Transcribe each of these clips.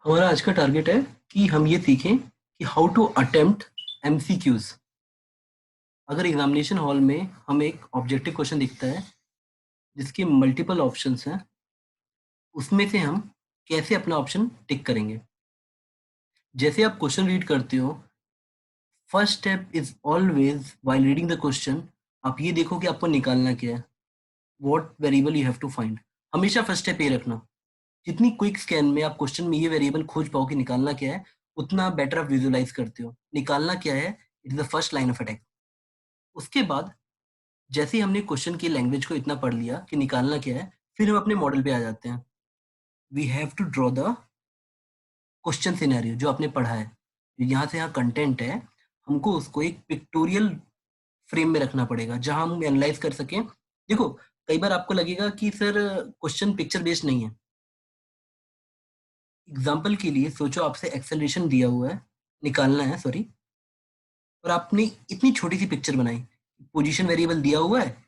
हमारा आज का टारगेट है कि हम ये सीखें कि हाउ टू अटेम्प्ट एमसीक्यूज। अगर एग्जामिनेशन हॉल में हमें एक ऑब्जेक्टिव क्वेश्चन दिखता है जिसके मल्टीपल ऑप्शंस हैं, उसमें से हम कैसे अपना ऑप्शन टिक करेंगे। जैसे आप क्वेश्चन रीड करते हो, first step is always while reading the question आप ये देखो कि आपको निकालना क्या है, what variable you have to find. हमेशा फर्स्ट स्टेप ये रखना। जितनी क्विक स्कैन में आप क्वेश्चन में ये वेरिएबल खोज पाओ कि निकालना क्या है, उतना बेटर आप विजुलाइज करते हो। निकालना क्या है, it is the first line of attack. उसके बाद जैसे ही हमने क्वेश्चन की लैंग्वेज को इतना पढ़ लिया कि निकालना क्या है, फिर हम अपने मॉडल पे आ जाते हैं। We have to draw the question scenario जो आपने पढ़ा है। यहाँ से यहाँ कंटेंट है, हमको उसको एक पिक्टोरियल फ्रेम में रखना पड़ेगा जहां हम एनालाइज कर सकें। देखो, कई बार आपको लगेगा कि सर क्वेश्चन पिक्चर बेस्ड नहीं है। एग्जाम्पल के लिए सोचो आपसे एक्सेलरेशन दिया हुआ है, निकालना है सॉरी, और आपने इतनी छोटी सी पिक्चर बनाई। पोजीशन वेरिएबल दिया हुआ है,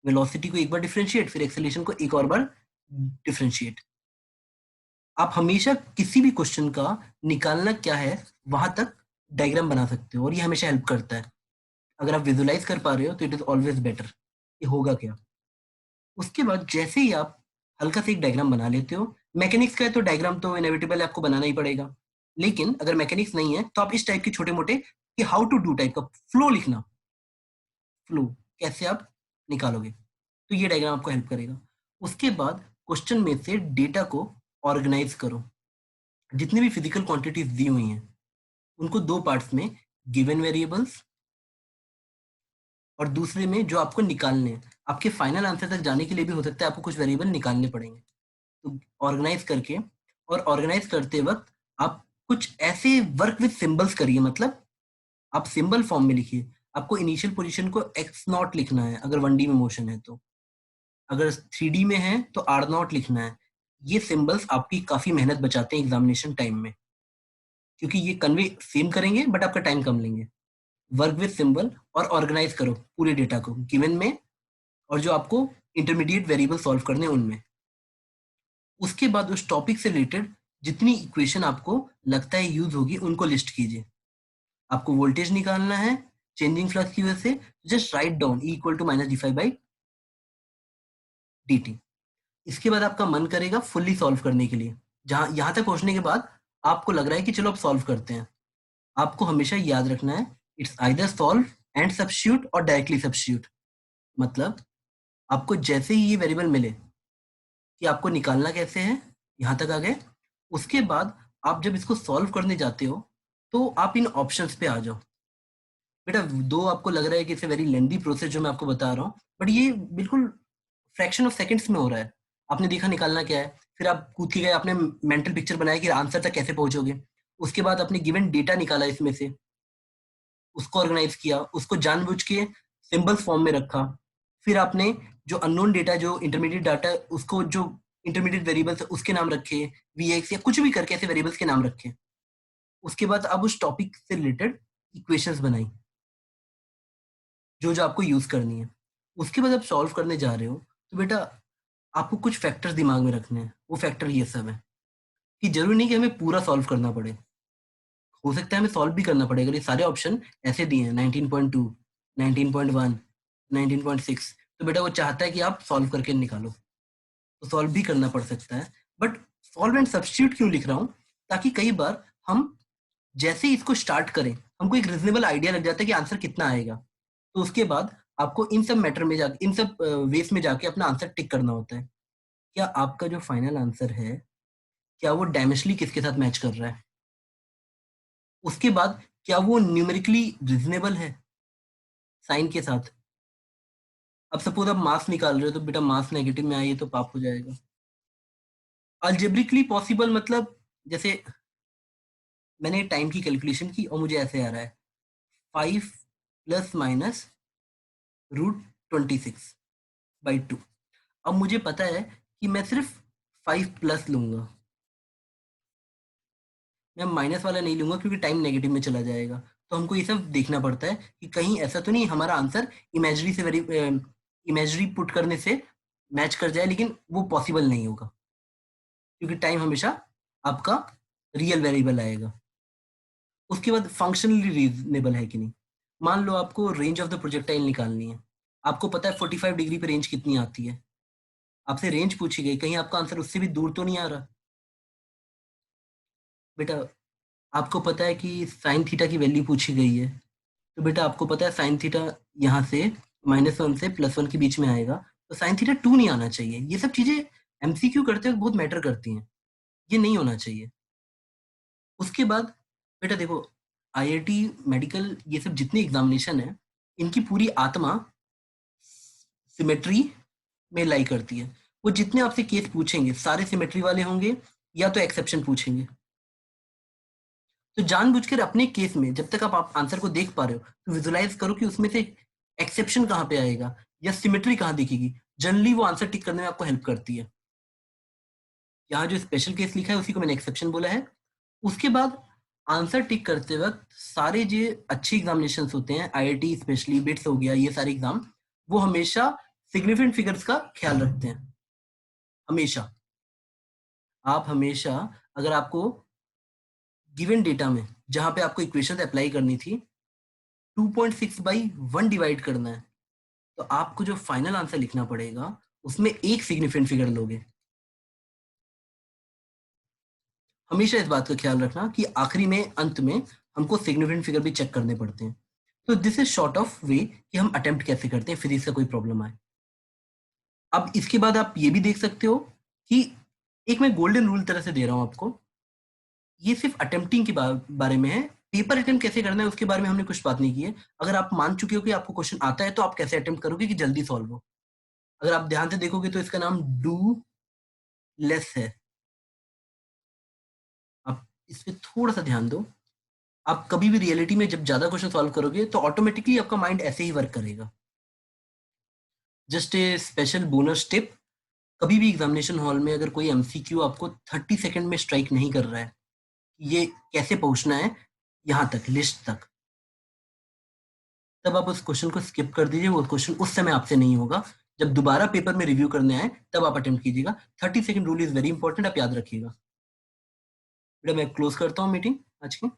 वेलोसिटी को एक बार डिफरेंशिएट, फिर एक्सेलरेशन को एक और बार डिफरेंशिएट। आप हमेशा किसी भी क्वेश्चन का निकालना क्या है वहां तक डायग्राम बना सकते हो और ये हमेशा हेल्प करता है। अगर आप विजुलाइज कर पा रहे हो तो इट इज ऑलवेज बेटर। ये होगा क्या, उसके बाद जैसे ही आप हल्का सा एक डायग्राम बना लेते हो, मैकेनिक्स का है तो डायग्राम तो इनएविटेबल है, आपको बनाना ही पड़ेगा। लेकिन अगर मैकेनिक्स नहीं है तो आप इस टाइप के छोटे मोटे कि हाउ टू डू टाइप का फ्लो लिखना। फ्लो कैसे आप निकालोगे, तो ये डायग्राम आपको हेल्प करेगा। उसके बाद क्वेश्चन में से डेटा को ऑर्गेनाइज करो। जितनी भी फिजिकल क्वांटिटीज दी हुई हैं उनको दो पार्ट्स में, गिवन वेरिएबल्स और दूसरे में जो आपको निकालने हैं। आपके फाइनल आंसर तक जाने के लिए भी हो सकता है आपको कुछ वेरिएबल निकालने पड़ेंगे। तो ऑर्गेनाइज करके, और ऑर्गेनाइज करते वक्त आप कुछ ऐसे वर्क विद सिंबल्स करिए। मतलब आप सिंबल फॉर्म में लिखिए। आपको इनिशियल पोजीशन को एक्स नॉट लिखना है अगर 1D में मोशन है तो, अगर 3D में है तो आर नॉट लिखना है। ये सिंबल्स आपकी काफी मेहनत बचाते हैं एग्जामिनेशन टाइम में, क्योंकि ये कन्वे सेम करेंगे बट आपका टाइम कम लेंगे। वर्क विद सिंबल और ऑर्गेनाइज करो पूरे डेटा को गिवन में, और जो आपको इंटरमीडिएट वेरिएबल सॉल्व करने हैं उनमें। उसके बाद उस टॉपिक से रिलेटेड जितनी इक्वेशन आपको लगता है यूज होगी उनको लिस्ट कीजिए। आपको वोल्टेज निकालना है चेंजिंग फ्लक्स की वजह से, just write down E equal to -dφ/dt। इसके बाद आपका मन करेगा फुल्ली सॉल्व करने के लिए। जहां यहां तक पहुंचने के बाद आपको लग रहा है कि चलो अब सॉल्व करते हैं, आपको हमेशा याद रखना है it's either solve and substitute और डायरेक्टली सब्स्टिट्यूट। मतलब आपको जैसे ही ये वेरिएबल मिले कि आपको निकालना कैसे है, यहाँ तक आ गए। उसके बाद आप जब इसको सॉल्व करने जाते हो तो आप इन ऑप्शंस पे आ जाओ। बेटा, दो आपको लग रहा है कि इट्स वेरी लेंदी प्रोसेस जो मैं आपको बता रहा हूँ, बट ये बिल्कुल फ्रैक्शन ऑफ सेकंड्स में हो रहा है। आपने देखा निकालना क्या है, फिर आप कूद के गए, आपने मेंटल पिक्चर बनाया कि आंसर तक कैसे पहुंचोगे। उसके बाद आपने गिवन डेटा निकाला इसमें से, उसको ऑर्गेनाइज किया, उसको जानबूझ के सिंबल्स फॉर्म में रखा। फिर आपने जो अननोन डेटा, जो इंटरमीडिएट डाटा, उसको जो इंटरमीडिएट वेरिएबल्स है उसके नाम रखे, वीएक्स या कुछ भी करके ऐसे वेरिएबल्स के नाम रखे। उसके बाद अब उस टॉपिक से रिलेटेड इक्वेशंस बनाई जो जो आपको यूज करनी है। उसके बाद आप सॉल्व करने जा रहे हो तो बेटा आपको कुछ फैक्टर्स दिमाग में रखने हैं। वो फैक्टर ये सब है कि जरूरी नहीं कि हमें पूरा सॉल्व करना पड़े, हो सकता है हमें सॉल्व भी करना पड़ेगा। ये सारे ऑप्शन ऐसे दिए हैं 19.2, 19.1, 19.6, तो बेटा वो चाहता है कि आप सॉल्व करके निकालो, तो सॉल्व भी करना पड़ सकता है। बट सॉल्व एंड सब्स्टिट्यूट क्यों लिख रहा हूँ, ताकि कई बार हम जैसे ही इसको स्टार्ट करें हमको एक रिजनेबल आइडिया लग जाता है कि आंसर कितना आएगा। तो उसके बाद आपको इन सब मैटर में जाके, इन सब वेस में जाके अपना आंसर टिक करना होता है। क्या आपका जो फाइनल आंसर है, क्या वो डायमेंशनली किसके साथ मैच कर रहा है। उसके बाद क्या वो न्यूमेरिकली रीजनेबल है साइन के साथ। अब सपोज आप मास निकाल रहे हो तो बेटा मास नेगेटिव में आइए तो पाप हो जाएगा। अल्जेब्रिकली पॉसिबल मतलब, जैसे मैंने टाइम की कैलकुलेशन की और मुझे ऐसे आ रहा है 5 ± √26/2। अब मुझे पता है कि मैं सिर्फ 5+ लूंगा, मैं माइनस वाला नहीं लूंगा क्योंकि टाइम नेगेटिव में चला जाएगा। तो हमको ये सब देखना पड़ता है कि कहीं ऐसा तो नहीं हमारा आंसर इमेजरी से वेरी इमेजरी पुट करने से मैच कर जाए, लेकिन वो पॉसिबल नहीं होगा क्योंकि टाइम हमेशा आपका रियल वेरिएबल आएगा। उसके बाद फंक्शनली रीजनेबल है कि नहीं। मान लो आपको रेंज ऑफ द प्रोजेक्टाइल निकालनी है, आपको पता है 45 डिग्री पे रेंज कितनी आती है, आपसे रेंज पूछी गई, कहीं आपका आंसर उससे भी दूर तो नहीं आ रहा। बेटा आपको पता है कि साइन थीटा की वैल्यू पूछी गई है, तो बेटा आपको पता है साइन थीटा यहाँ से -1 से +1 के बीच में आएगा, तो साइन थीटा 2 नहीं आना चाहिए। ये सब चीजें एमसीक्यू करते वक्त बहुत मैटर करती हैं, ये नहीं होना चाहिए। उसके बाद बेटा देखो, आईआईटी मेडिकल ये सब जितने एग्जामिनेशन है, इनकी पूरी आत्मा सिमेट्री में लाई करती है। वो जितने आपसे केस पूछेंगे सारे सिमेट्री वाले होंगे या तो एक्सेप्शन पूछेंगे। तो जानबूझकर अपने केस में जब तक आप आंसर को देख पा रहे हो तो विजुलाइज करो कि उसमें से एक्सेप्शन कहाँ पे आएगा या सिमेट्री कहाँ दिखेगी। जनरली वो आंसर टिक करने में आपको हेल्प करती है। यहाँ जो स्पेशल केस लिखा है उसी को मैंने एक्सेप्शन बोला है। उसके बाद आंसर टिक करते वक्त सारे जो अच्छे एग्जामिनेशन होते हैं, आईआईटी स्पेशली बिट्स हो गया, ये सारे एग्जाम, वो हमेशा सिग्निफिकेंट फिगर्स का ख्याल रखते हैं। हमेशा आप हमेशा, अगर आपको गिवन डेटा में जहां पे आपको इक्वेशन अप्लाई करनी थी 2.6/1 डिवाइड करना है, तो आपको जो फाइनल आंसर लिखना पड़ेगा उसमें एक सिग्निफिकेंट फिगर लोगे। हमेशा इस बात का ख्याल रखना कि आखिरी में, अंत में हमको सिग्निफिकेंट फिगर भी चेक करने पड़ते हैं। तो दिस इज शॉर्ट ऑफ वे कि हम अटेम्प्ट कैसे करते हैं फिजिक्स का कोई प्रॉब्लम आए। अब इसके बाद आप ये भी देख सकते हो कि एक मैं गोल्डन रूल तरह से दे रहा हूं आपको, ये सिर्फ अटेम्प्टिंग के बारे में है। पेपर अटेम्प्ट कैसे करना है उसके बारे में हमने कुछ बात नहीं की है। अगर आप मान चुके हो कि आपको क्वेश्चन आता है तो आप कैसे अटेम्प्ट करोगे कि जल्दी सॉल्व हो। अगर आप ध्यान से देखोगे तो इसका नाम डू लेस है। आप इस पे थोड़ा सा ध्यान दो। आप कभी भी रियलिटी में जब ज्यादा क्वेश्चन सॉल्व करोगे तो ऑटोमेटिकली आपका माइंड ऐसे ही वर्क करेगा। Just a special bonus tip, कभी भी एग्जामिनेशन हॉल में अगर कोई एमसीक्यू आपको 30 सेकंड में स्ट्राइक नहीं कर रहा है, ये कैसे पहुंचना है यहाँ तक लिस्ट तक, तब आप उस क्वेश्चन को स्किप कर दीजिए। वो क्वेश्चन उस समय आपसे नहीं होगा। जब दोबारा पेपर में रिव्यू करने आए तब आप अटेम्प्ट कीजिएगा। 30 second rule is very important, आप याद रखिएगा। बेटा मैं क्लोज करता हूँ मीटिंग आज की।